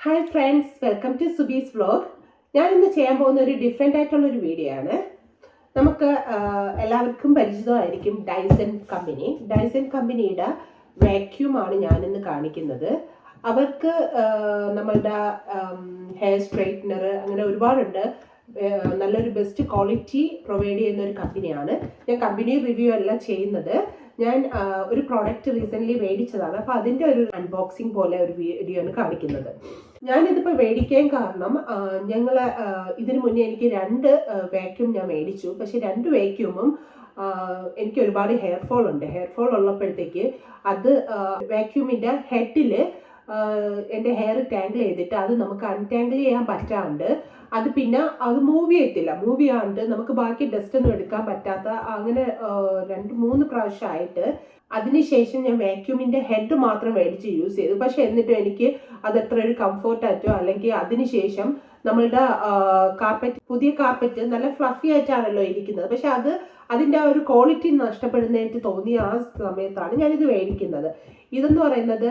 Hi friends, welcome to Subi's vlog. ഞാൻ ഇന്ന് ചെയ്യാൻ പോകുന്ന ഒരു ഡിഫറെൻ്റ് ആയിട്ടുള്ളൊരു വീഡിയോ ആണ്. നമുക്ക് എല്ലാവർക്കും പരിചിതമായിരിക്കും ഡൈസൺ കമ്പനിയുടെ വാക്യൂമാണ് ഞാനിന്ന് കാണിക്കുന്നത്. അവർക്ക് നമ്മളുടെ ഹെയർ സ്ട്രൈറ്റ്നർ അങ്ങനെ ഒരുപാടുണ്ട്. നല്ലൊരു ബെസ്റ്റ് ക്വാളിറ്റി പ്രൊവൈഡ് ചെയ്യുന്ന ഒരു കമ്പനിയാണ്. ഞാൻ കമ്പനി റിവ്യൂ അല്ല ചെയ്യുന്നത്. ഞാൻ ഒരു പ്രോഡക്റ്റ് റീസെൻ്റ്ലി മേടിച്ചതാണ്. അപ്പോൾ അതിൻ്റെ ഒരു അൺബോക്സിങ് പോലെ ഒരു വീഡിയോ ആണ് കാണിക്കുന്നത്. ഞാനിതിപ്പോൾ മേടിക്കാൻ കാരണം ഞങ്ങൾ ഇതിനു മുന്നേ എനിക്ക് 2 വാക്യൂം ഞാൻ മേടിച്ചു. പക്ഷേ 2 വാക്യൂമും എനിക്ക് ഒരുപാട് ഹെയർ ഫോൾ ഉള്ളപ്പോഴത്തേക്ക് അത് വാക്യൂമിൻ്റെ ഹെഡിൽ എൻ്റെ ഹെയർ ടാങ്കിൾ ചെയ്തിട്ട് അത് നമുക്ക് അൺടാങ്കിൾ ചെയ്യാൻ പറ്റാണ്ട് അത് പിന്നെ അത് മൂവ് ചെയ്യാണ്ട് നമുക്ക് ബാക്കി ഡസ്റ്റ് ഒന്നും എടുക്കാൻ പറ്റാത്ത അങ്ങനെ 2-3 പ്രാവശ്യമായിട്ട്. അതിനുശേഷം ഞാൻ വാക്യൂമിൻ്റെ ഹെഡ് മാത്രം മേടിച്ച് യൂസ് ചെയ്തു. പക്ഷെ എന്നിട്ടും എനിക്ക് അത് എത്ര ഒരു കംഫർട്ടായിട്ടോ അല്ലെങ്കിൽ അതിനുശേഷം നമ്മളുടെ പുതിയ കാർപ്പറ്റ് നല്ല ഫ്ലഫി ആയിട്ടാണല്ലോ ഇരിക്കുന്നത്. പക്ഷെ അതിൻ്റെ ആ ഒരു ക്വാളിറ്റി നഷ്ടപ്പെടുന്നതായിട്ട് തോന്നിയ ആ സമയത്താണ് ഞാനിത് മേടിക്കുന്നത്. ഇതെന്ന് പറയുന്നത്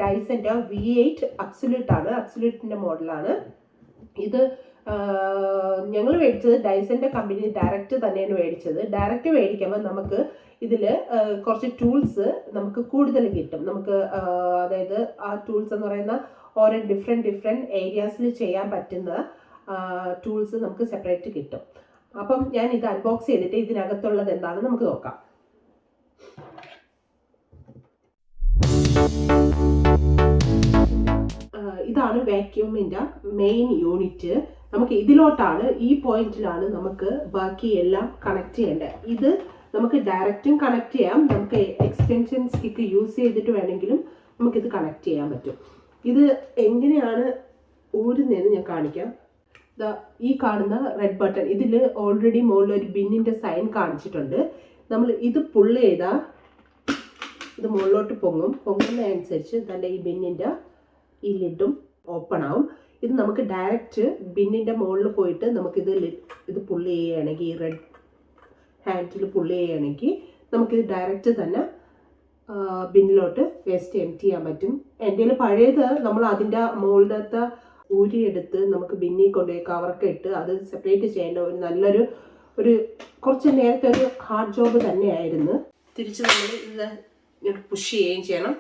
ഡൈസൻ്റെ V8 അബ്സല്യൂട്ടിൻ്റെ മോഡലാണ്. ഇത് ഞങ്ങൾ മേടിച്ചത് ഡൈസൻ്റെ കമ്പനി ഡയറക്റ്റ് തന്നെയാണ് മേടിച്ചത്. ഡയറക്റ്റ് മേടിക്കുമ്പോൾ നമുക്ക് ഇതിൽ കുറച്ച് ടൂൾസ് നമുക്ക് കൂടുതൽ കിട്ടും. നമുക്ക് അതായത് ആ ടൂൾസ് എന്ന് പറയുന്ന ഓരോ ഡിഫറെൻറ്റ് ഏരിയാസിൽ ചെയ്യാൻ പറ്റുന്ന ടൂൾസ് നമുക്ക് സെപ്പറേറ്റ് കിട്ടും. അപ്പം ഞാൻ ഇത് അൺബോക്സ് ചെയ്തിട്ട് ഇതിനകത്തുള്ളത് എന്താണെന്ന് നമുക്ക് നോക്കാം. ഇതാണ് വാക്യൂമിൻ്റെ മെയിൻ യൂണിറ്റ്. നമുക്ക് ഇതിലോട്ടാണ്, ഈ പോയിന്റിലാണ് നമുക്ക് ബാക്കി എല്ലാം കണക്ട് ചെയ്യേണ്ടത്. ഇത് നമുക്ക് ഡയറക്റ്റും കണക്ട് ചെയ്യാം. നമുക്ക് എക്സ്റ്റൻഷൻ സ്റ്റിക്ക് യൂസ് ചെയ്തിട്ട് വേണമെങ്കിലും നമുക്കിത് കണക്ട് ചെയ്യാൻ പറ്റും. ഇത് എങ്ങനെയാണ് ഊരുന്നതെന്ന് ഞാൻ കാണിക്കാം. ഈ കാണുന്ന റെഡ് ബട്ടൺ, ഇതിൽ ഓൾറെഡി മുകളിൽ ഒരു ബിന്നിൻ്റെ സൈൻ കാണിച്ചിട്ടുണ്ട്. നമ്മൾ ഇത് പുള്ള് ചെയ്താൽ ഇത് മുകളിലോട്ട് പൊങ്ങുന്നതനുസരിച്ച് തന്നെ ഈ ബിന്നിൻ്റെ ഈ ലിഡും ഓപ്പൺ ആവും. ഇത് നമുക്ക് ഡയറക്റ്റ് ബിന്നിൻ്റെ മുകളിൽ പോയിട്ട് ഇത് പുള്ള് ചെയ്യുകയാണെങ്കിൽ, ഈ റെഡ് ഹാൻഡിൽ പുള്ള് ചെയ്യുകയാണെങ്കിൽ നമുക്കിത് ഡയറക്റ്റ് തന്നെ ബിന്നിലോട്ട് വേസ്റ്റ് എംപ്റ്റി ചെയ്യാൻ പറ്റും. എൻ്റെ പഴയത് നമ്മൾ അതിൻ്റെ മുകളിലത്തെ ഊരിയെടുത്ത് നമുക്ക് ബിന്നിൽ കൊണ്ടുപോയി കവറൊക്കെ ഇട്ട് അത് സെപ്പറേറ്റ് ചെയ്യേണ്ട ഒരു കുറച്ച് നേരത്തെ ഒരു ഹാർഡ് ജോബ് തന്നെയായിരുന്നു. തിരിച്ച് നമ്മൾ ഇത് ഇങ്ങനെ പുഷ് ചെയ്യുകയും ചെയ്യണം.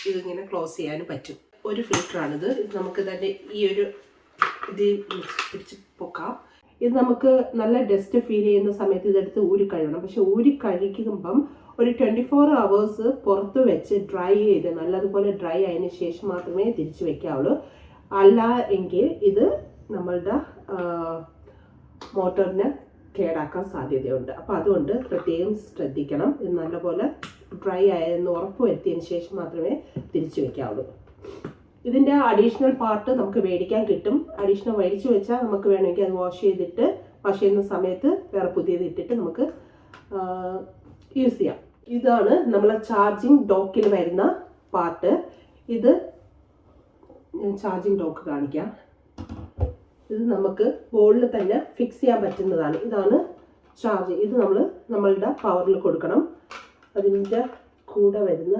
ഇതിങ്ങനെ ക്ലോസ് ചെയ്യാനും പറ്റും. ഒരു ഫിൽറ്ററാണിത്. ഇത് നമുക്ക് തന്നെ ഈ ഒരു ഇത് പിടിച്ച് പൊക്കാം. ഇത് നമുക്ക് നല്ല ഡസ്റ്റ് ഫീൽ ചെയ്യുന്ന സമയത്ത് ഇതെടുത്ത് ഊരി കഴുകണം. പക്ഷെ ഊരി കഴുകുമ്പം ഒരു 24 hours പുറത്ത് വെച്ച് ഡ്രൈ ചെയ്ത് നല്ലതുപോലെ ഡ്രൈ ആയതിനു ശേഷം മാത്രമേ തിരിച്ചു വെക്കാവുള്ളൂ. അല്ല എങ്കിൽ ഇത് നമ്മളുടെ മോട്ടറിന് കേടാക്കാൻ സാധ്യതയുണ്ട്. അപ്പോൾ അതുകൊണ്ട് പ്രത്യേകം ശ്രദ്ധിക്കണം. ഇത് നല്ലപോലെ ഡ്രൈ ആയെന്ന് ഉറപ്പ് വരുത്തിയതിന് ശേഷം മാത്രമേ തിരിച്ചു വെക്കാവുള്ളൂ. ഇതിൻ്റെ അഡീഷണൽ പാർട്ട് നമുക്ക് മേടിക്കാൻ കിട്ടും. അഡീഷണൽ മേടിച്ചു വെച്ചാൽ നമുക്ക് വേണമെങ്കിൽ അത് വാഷ് ചെയ്യുന്ന സമയത്ത് വേറെ പുതിയത് ഇട്ടിട്ട് നമുക്ക് യൂസ് ചെയ്യാം. ഇതാണ് നമ്മളെ ചാർജിങ് ഡോക്കിൽ വരുന്ന പാർട്ട്. ഇത് ഞാൻ ചാർജിങ് ഡോക്ക് കാണിക്കാം. ഇത് നമുക്ക് ബോളിൽ തന്നെ ഫിക്സ് ചെയ്യാൻ പറ്റുന്നതാണ്. ഇതാണ് ചാർജ്. ഇത് നമ്മളുടെ പവറിൽ കൊടുക്കണം. അതിൻ്റെ കൂടെ വരുന്ന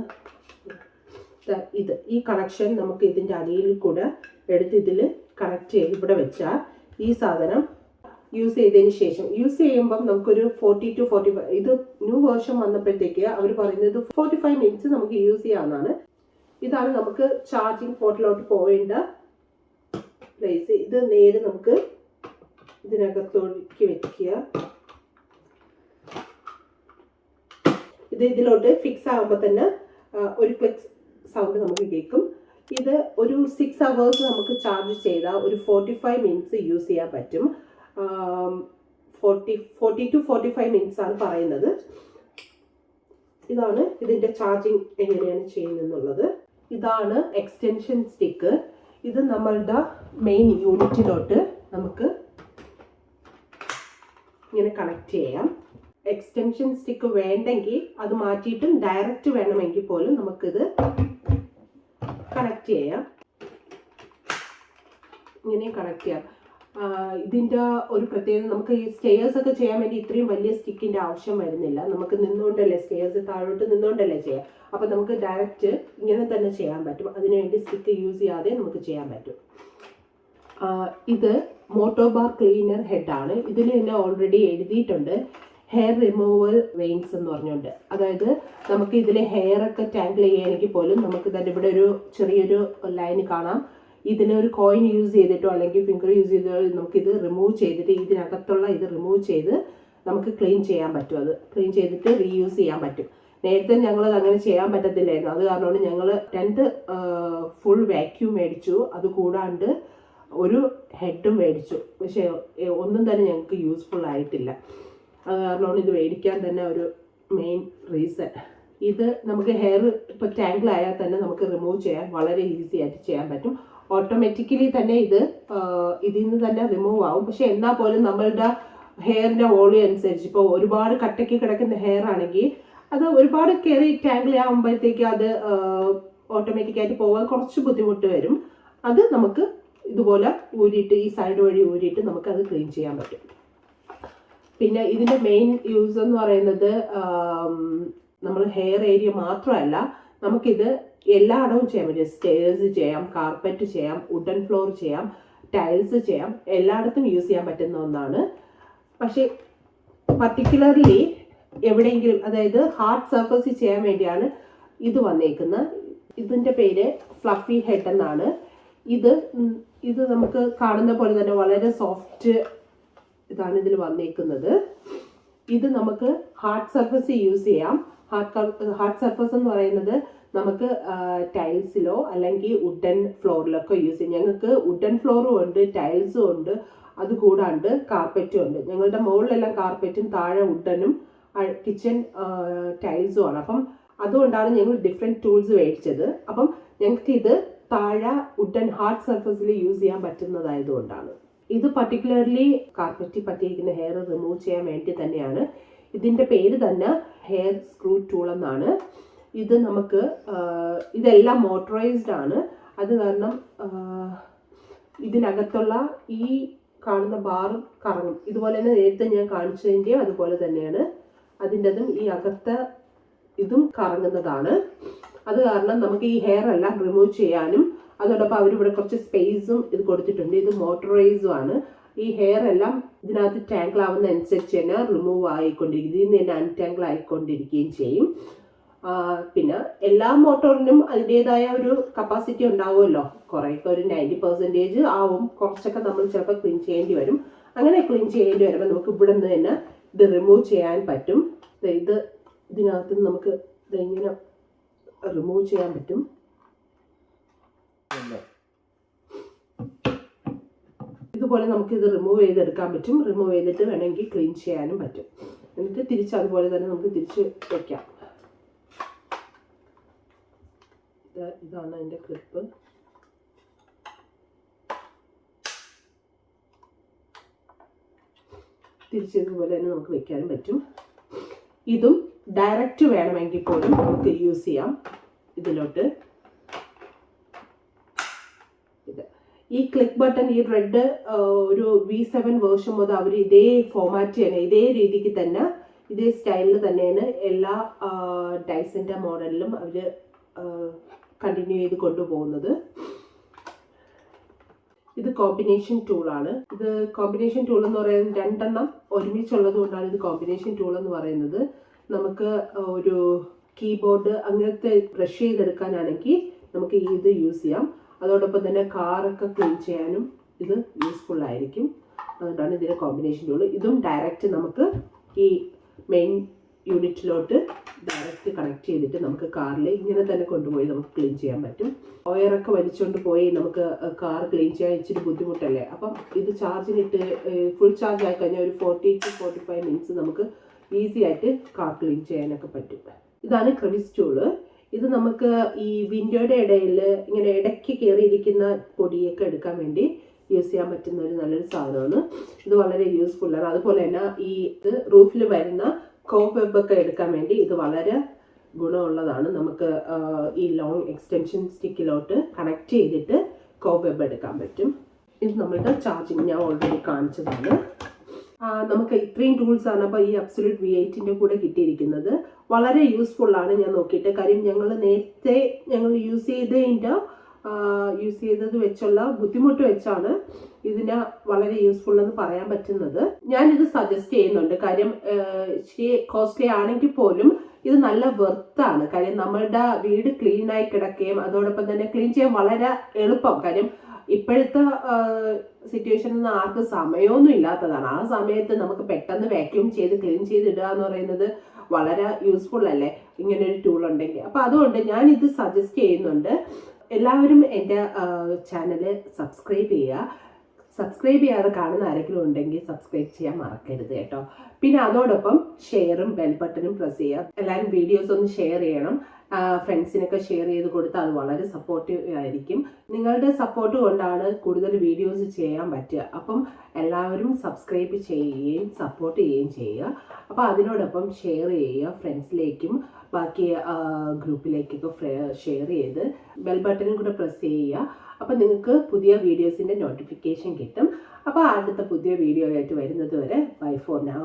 ഈ കണക്ഷൻ നമുക്ക് ഇതിൻ്റെ അടിയിൽ കൂടെ എടുത്ത് ഇതിൽ കണക്ട് ചെയ്ത് ഇവിടെ വെച്ചാൽ ഈ സാധനം യൂസ് ചെയ്തതിന് ശേഷം യൂസ് ചെയ്യുമ്പം നമുക്കൊരു 40 to 45, ഇത് ന്യൂ വേർഷൻ വന്നപ്പോഴത്തേക്ക് അവർ പറയുന്നത് 45 minutes നമുക്ക് യൂസ് ചെയ്യാവുന്നതാണ്. ഇതാണ് നമുക്ക് ചാർജിങ് പോർട്ടിലോട്ട് പോവേണ്ട പ്ലേസ്. ഇത് നേരെ നമുക്ക് ഇതിനകത്തോട്ട് വെക്കുക. ഇതിലോട്ട് ഫിക്സ് ആകുമ്പോൾ തന്നെ ഒരു ക്ലിക്ക് സൗണ്ട് നമുക്ക് കേൾക്കും. ഇത് ഒരു 6 hours നമുക്ക് ചാർജ് ചെയ്താൽ ഒരു 45 minutes യൂസ് ചെയ്യാൻ പറ്റും. 40 to 45 minutes ആണ് പറയുന്നത്. ഇതാണ് ഇതിൻ്റെ ചാർജിങ് എങ്ങനെയാണ് ചെയ്യുന്നതെന്നുള്ളത്. ഇതാണ് എക്സ്റ്റൻഷൻ സ്റ്റിക്ക്. ഇത് നമ്മളുടെ മെയിൻ യൂണിറ്റിലോട്ട് നമുക്ക് ഇങ്ങനെ കണക്ട് ചെയ്യാം. എക്സ്റ്റൻഷൻ സ്റ്റിക്ക് വേണ്ടെങ്കിൽ അത് മാറ്റിയിട്ടും ഡയറക്റ്റ് വേണമെങ്കിൽ പോലും നമുക്കിത് കണക്ട് ചെയ്യാം. ഇങ്ങനെ കണക്ട് ചെയ്യാം. ഇതിൻ്റെ ഒരു പ്രത്യേകത, നമുക്ക് ഈ സ്റ്റെയർസ് ഒക്കെ ചെയ്യാൻ വേണ്ടി ഇത്രയും വലിയ സ്റ്റിക്കിൻ്റെ ആവശ്യം വരുന്നില്ല. നമുക്ക് നിന്നുകൊണ്ടല്ലേ സ്റ്റെയർസ് താഴോട്ട് നിന്നുകൊണ്ടല്ലേ ചെയ്യാം. അപ്പോൾ നമുക്ക് ഡയറക്റ്റ് ഇങ്ങനെ തന്നെ ചെയ്യാൻ പറ്റും. അതിനുവേണ്ടി സ്റ്റിക്ക് യൂസ് ചെയ്യാതെ നമുക്ക് ചെയ്യാൻ പറ്റും. ഇത് മോട്ടോബാർ ക്ലീനർ ഹെഡാണ്. ഇതിൽ തന്നെ ഓൾറെഡി എഴുതിയിട്ടുണ്ട് ഹെയർ റിമൂവൽ വെയിൻസ് എന്ന് പറഞ്ഞുകൊണ്ട്. അതായത് നമുക്ക് ഇതിലെ ഹെയർ ഒക്കെ ടാങ്കിൾ ചെയ്യുകയാണെങ്കിൽ പോലും നമുക്ക് തന്നെ ഇവിടെ ഒരു ചെറിയൊരു ലൈൻ കാണാം. ഇതിനൊരു കോയിൻ യൂസ് ചെയ്തിട്ടോ അല്ലെങ്കിൽ ഫിംഗർ യൂസ് ചെയ്തോ നമുക്കിത് റിമൂവ് ചെയ്തിട്ട് ഇതിനകത്തുള്ള ഇത് റിമൂവ് ചെയ്ത് നമുക്ക് ക്ലീൻ ചെയ്യാൻ പറ്റും. അത് ക്ലീൻ ചെയ്തിട്ട് റീയൂസ് ചെയ്യാൻ പറ്റും. നേരത്തെ ഞങ്ങളത് അങ്ങനെ ചെയ്യാൻ പറ്റത്തില്ലായിരുന്നു. അത് കാരണമാണ് ഞങ്ങൾ 2 ഫുൾ വാക്യൂം മേടിച്ചു. അത് കൂടാണ്ട് ഒരു ഹെഡും മേടിച്ചു. പക്ഷേ ഒന്നും തന്നെ ഞങ്ങൾക്ക് യൂസ്ഫുൾ ആയിട്ടില്ല. അത് കാരണമാണ് ഇത് മേടിക്കാൻ തന്നെ ഒരു മെയിൻ റീസൺ. ഇത് നമുക്ക് ഹെയർ ഇപ്പോൾ ടാങ്കിൾ ആയാൽ തന്നെ നമുക്ക് റിമൂവ് ചെയ്യാൻ വളരെ ഈസി ആയിട്ട് ചെയ്യാൻ പറ്റും. ഓട്ടോമാറ്റിക്കലി തന്നെ ഇതിൽ നിന്ന് തന്നെ റിമൂവ് ആവും. പക്ഷെ എന്നാൽ പോലും നമ്മളുടെ ഹെയറിൻ്റെ വോളിയം അനുസരിച്ച് ഇപ്പോൾ ഒരുപാട് കട്ടയ്ക്ക് കിടക്കുന്ന ഹെയർ ആണെങ്കിൽ അത് ഒരുപാട് കയറി ടാങ്കിൾ ആകുമ്പോഴത്തേക്ക് അത് ഓട്ടോമാറ്റിക്കായിട്ട് പോകാൻ കുറച്ച് ബുദ്ധിമുട്ട് വരും. അത് നമുക്ക് ഇതുപോലെ ഊരിയിട്ട് ഈ സൈഡ് വഴി ഊരിയിട്ട് നമുക്കത് ക്ലീൻ ചെയ്യാൻ പറ്റും. പിന്നെ ഇതിൻ്റെ മെയിൻ യൂസ് എന്ന് പറയുന്നത് നമ്മൾ ഹെയർ ഏരിയ മാത്രമല്ല, നമുക്കിത് എല്ലായിടവും ചെയ്യാൻ പറ്റും. സ്റ്റെയർസ് ചെയ്യാം, കാർപ്പറ്റ് ചെയ്യാം, വുഡൻ ഫ്ലോർ ചെയ്യാം, ടൈൽസ് ചെയ്യാം, എല്ലായിടത്തും യൂസ് ചെയ്യാൻ പറ്റുന്ന ഒന്നാണ്. പക്ഷേ പർട്ടിക്കുലർലി എവിടെയെങ്കിലും, അതായത് ഹാർഡ് സർഫസിൽ ചെയ്യാൻ വേണ്ടിയാണ് ഇത് വന്നേക്കുന്നത്. ഇതിൻ്റെ പേര് ഫ്ലഫി ഹെഡ് എന്നാണ്. ഇത് നമുക്ക് കാണുന്ന പോലെ തന്നെ വളരെ സോഫ്റ്റ് ഇതാണ് ഇതിൽ വന്നേക്കുന്നത്. ഇത് നമുക്ക് ഹാർഡ് സർഫസ് യൂസ് ചെയ്യാം. ഹാർഡ് സർഫസ് എന്ന് പറയുന്നത് നമുക്ക് ടൈൽസിലോ അല്ലെങ്കിൽ വുഡൻ ഫ്ലോറിലൊക്കെ യൂസ് ചെയ്യാം. ഞങ്ങൾക്ക് വുഡൻ ഫ്ലോറും ഉണ്ട്, ടൈൽസും ഉണ്ട്, അതുകൂടാണ്ട് കാർപ്പറ്റും ഉണ്ട്. ഞങ്ങളുടെ മുകളിലെല്ലാം കാർപ്പറ്റും താഴെ വുഡനും കിച്ചൺ ടൈൽസും ആണ്. അപ്പം അതുകൊണ്ടാണ് ഞങ്ങൾ ഡിഫറെൻറ്റ് ടൂൾസ് മേടിച്ചത്. അപ്പം ഞങ്ങൾക്ക് ഇത് താഴെ വുഡൻ ഹാർഡ് സർഫസിൽ യൂസ് ചെയ്യാൻ പറ്റുന്നതായതുകൊണ്ടാണ്. ഇത് പർട്ടിക്കുലർലി കാർപ്പറ്റിൽ പറ്റിയിരിക്കുന്ന ഹെയർ റിമൂവ് ചെയ്യാൻ വേണ്ടി തന്നെയാണ്. ഇതിൻ്റെ പേര് തന്നെ ഹെയർ സ്ക്രൂ ടൂൾ എന്നാണ്. ഇത് നമുക്ക് ഇതെല്ലാം മോട്ടറൈസ്ഡ് ആണ്. അത് കാരണം ഇതിനകത്തുള്ള ഈ കാണുന്ന ബാർ കറങ്ങും. ഇതുപോലെ തന്നെ നേരത്തെ ഞാൻ കാണിച്ചതിൻ്റെയും അതുപോലെ തന്നെയാണ് അതിൻ്റെതും ഈ അകത്ത് ഇതും കറങ്ങുന്നതാണ്. അത് കാരണം നമുക്ക് ഈ ഹെയർ എല്ലാം റിമൂവ് ചെയ്യാനും, അതോടൊപ്പം അവരിവിടെ കുറച്ച് സ്പേസും ഇത് കൊടുത്തിട്ടുണ്ട്. ഇത് മോട്ടറൈസും ആണ്. ഈ ഹെയർ എല്ലാം ഇതിനകത്ത് ടാങ്കിൾ ആവുന്ന അനുസരിച്ച് തന്നെ റിമൂവ് ആയിക്കൊണ്ടിരിക്കും. ഇതിൽ നിന്ന് തന്നെ അൺടാങ്കിൾ ആയിക്കൊണ്ടിരിക്കുകയും ചെയ്യും. പിന്നെ എല്ലാ മോട്ടോറിനും അതിൻ്റെതായ ഒരു കപ്പാസിറ്റി ഉണ്ടാവുമല്ലോ. കുറേയൊക്കെ ഒരു 90% ആവും. കുറച്ചൊക്കെ നമ്മൾ ചിലപ്പോൾ ക്ലീൻ ചെയ്യേണ്ടി വരും. അങ്ങനെ ക്ലീൻ ചെയ്യേണ്ടി വരുമ്പോൾ നമുക്ക് ഇവിടെ നിന്ന് തന്നെ ഇത് റിമൂവ് ചെയ്യാൻ പറ്റും. ഇതിനകത്ത് നമുക്ക് ഇതെങ്ങനെ റിമൂവ് ചെയ്യാൻ പറ്റും. ഇതുപോലെ നമുക്ക് ഇത് റിമൂവ് ചെയ്തെടുക്കാൻ പറ്റും. റിമൂവ് ചെയ്തിട്ട് വേണമെങ്കിൽ ക്ലീൻ ചെയ്യാനും പറ്റും. എന്നിട്ട് തിരിച്ച് അതുപോലെ തന്നെ നമുക്ക് തിരിച്ച് വയ്ക്കാം. ഇതാണ് അതിൻ്റെ ക്ലിപ്പ്. തിരിച്ചതുപോലെ തന്നെ നമുക്ക് വെക്കാനും പറ്റും. ഇതും ഡയറക്റ്റ് വേണമെങ്കിൽ പോലും നമുക്ക് യൂസ് ചെയ്യാം ഇതിലോട്ട്. ഈ ക്ലിക്ക് ബട്ടൺ, ഈ റെഡ് ഒരു V7 വേർഷൻ മുതൽ അവർ ഇതേ ഫോമാറ്റ് തന്നെ, ഇതേ രീതിക്ക് തന്നെ, ഇതേ സ്റ്റൈലിൽ തന്നെയാണ് എല്ലാ ഡൈസൻ്റെ മോഡലിലും അവർ കണ്ടിന്യൂ ചെയ്ത് കൊണ്ടുപോകുന്നത്. ഇത് കോമ്പിനേഷൻ ടൂളാണ്. ഇത് കോമ്പിനേഷൻ ടൂൾ എന്ന് പറയുന്നത് 2 എണ്ണം ഒരുമിച്ചുള്ളത് കൊണ്ടാണ് ഇത് കോമ്പിനേഷൻ ടൂൾ എന്ന് പറയുന്നത്. നമുക്ക് ഒരു കീബോർഡ് അങ്ങനത്തെ ബ്രഷ് ചെയ്തെടുക്കാനാണെങ്കിൽ നമുക്ക് ഇത് യൂസ് ചെയ്യാം. അതോടൊപ്പം തന്നെ കാറൊക്കെ ക്ലീൻ ചെയ്യാനും ഇത് യൂസ്ഫുൾ ആയിരിക്കും. അതുകൊണ്ടാണ് ഇതിൻ്റെ കോമ്പിനേഷൻ ടൂൾ. ഇതും ഡയറക്റ്റ് നമുക്ക് ഈ മെയിൻ യൂണിറ്റിലോട്ട് ഡയറക്റ്റ് കണക്ട് ചെയ്തിട്ട് നമുക്ക് കാറിൽ ഇങ്ങനെ തന്നെ കൊണ്ടുപോയി നമുക്ക് ക്ലീൻ ചെയ്യാൻ പറ്റും. ഓയറൊക്കെ വലിച്ചുകൊണ്ട് പോയി നമുക്ക് കാർ ക്ലീൻ ചെയ്യാൻ ഇച്ചിരി ബുദ്ധിമുട്ടല്ലേ. അപ്പം ഇത് ചാർജിനിട്ട് ഫുൾ ചാർജ് ആയി കഴിഞ്ഞാൽ ഒരു 40 to 45 മിനിറ്റ്സ് നമുക്ക് ഈസി ആയിട്ട് കാർ ക്ലീൻ ചെയ്യാനൊക്കെ പറ്റും. ഇതാണ് ക്രെവിസ് ടൂള്. ഇത് നമുക്ക് ഈ വിൻഡോയുടെ ഇടയിൽ ഇങ്ങനെ ഇടയ്ക്ക് കയറിയിരിക്കുന്ന പൊടിയൊക്കെ എടുക്കാൻ വേണ്ടി യൂസ് ചെയ്യാൻ പറ്റുന്ന ഒരു നല്ലൊരു സാധനമാണ്. ഇത് വളരെ യൂസ്ഫുള്ളാണ്. അതുപോലെ തന്നെ ഈ റൂഫിൽ വരുന്ന കോബ് എടുക്കാൻ വേണ്ടി ഇത് വളരെ ഗുണമുള്ളതാണ്. നമുക്ക് ഈ ലോങ് എക്സ്റ്റൻഷൻ സ്റ്റിക്കിലോട്ട് കണക്ട് ചെയ്തിട്ട് കോബ് എടുക്കാൻ പറ്റും. ഇത് നമ്മളുടെ ചാർജിങ് ഞാൻ ഓൾറെഡി കാണിച്ചതാണ്. നമുക്ക് ഇത്രയും ടൂൾസ് ആണ് അപ്പോൾ ഈ അബ്സല്യൂട്ട് V8ൻ്റെ കൂടെ കിട്ടിയിരിക്കുന്നത്. വളരെ യൂസ്ഫുൾ ആണ് ഞാൻ നോക്കിയിട്ട്. കാര്യം നേരത്തെ ഞങ്ങൾ യൂസ് ചെയ്തത് വെച്ചുള്ള ബുദ്ധിമുട്ട് വെച്ചാണ് ഇതിന് വളരെ യൂസ്ഫുൾ എന്ന് പറയാൻ പറ്റുന്നത്. ഞാനിത് സജസ്റ്റ് ചെയ്യുന്നുണ്ട്. കാര്യം ഇച്ചിരി കോസ്റ്റ്ലി ആണെങ്കിൽ പോലും ഇത് നല്ല വെർത്താണ്. കാര്യം നമ്മളുടെ വീട് ക്ലീൻ ആയി കിടക്കുകയും അതോടൊപ്പം തന്നെ ക്ലീൻ ചെയ്യാൻ വളരെ എളുപ്പം. കാര്യം ഇപ്പോഴത്തെ സിറ്റുവേഷനിൽ ആർക്കും സമയമൊന്നും ഇല്ലാത്തതാണ്. ആ സമയത്ത് നമുക്ക് പെട്ടെന്ന് വാക്യൂം ചെയ്ത് ക്ലീൻ ചെയ്തിടുക എന്ന് പറയുന്നത് വളരെ യൂസ്ഫുൾ അല്ലേ, ഇങ്ങനൊരു ടൂൾ ഉണ്ടെങ്കിൽ. അപ്പം അതുകൊണ്ട് ഞാൻ ഇത് സജസ്റ്റ് ചെയ്യുന്നുണ്ട്. എല്ലാവരും എൻ്റെ ചാനൽ സബ്സ്ക്രൈബ് ചെയ്യുക. സബ്സ്ക്രൈബ് ചെയ്യാതെ കാണുന്ന ആരെങ്കിലും ഉണ്ടെങ്കിൽ സബ്സ്ക്രൈബ് ചെയ്യാൻ മറക്കരുത് കേട്ടോ. പിന്നെ അതോടൊപ്പം ഷെയറും ബെൽ ബട്ടണും പ്രസ് ചെയ്യുക. എല്ലാവരും വീഡിയോസ് ഒന്ന് ഷെയർ ചെയ്യണം. ഫ്രണ്ട്സിനൊക്കെ ഷെയർ ചെയ്ത് കൊടുത്താൽ അത് വളരെ സപ്പോർട്ടീവ് ആയിരിക്കും. നിങ്ങളുടെ സപ്പോർട്ട് കൊണ്ടാണ് കൂടുതൽ വീഡിയോസ് ചെയ്യാൻ പറ്റുക. അപ്പം എല്ലാവരും സബ്സ്ക്രൈബ് ചെയ്യുകയും സപ്പോർട്ട് ചെയ്യുകയും ചെയ്യുക. അപ്പോൾ അതിനോടൊപ്പം ഷെയർ ചെയ്യുക ഫ്രണ്ട്സിലേക്കും ബാക്കി ഗ്രൂപ്പിലേക്കൊക്കെ ഷെയർ ചെയ്ത് ബെൽ ബട്ടണും കൂടെ പ്രസ് ചെയ്യുക. അപ്പോൾ നിങ്ങൾക്ക് പുതിയ വീഡിയോസിൻ്റെ നോട്ടിഫിക്കേഷൻ കിട്ടും. അപ്പോൾ അടുത്ത പുതിയ വീഡിയോ ആയിട്ട് വരുന്നത് വരെ ബൈ ഫോർ നൗ.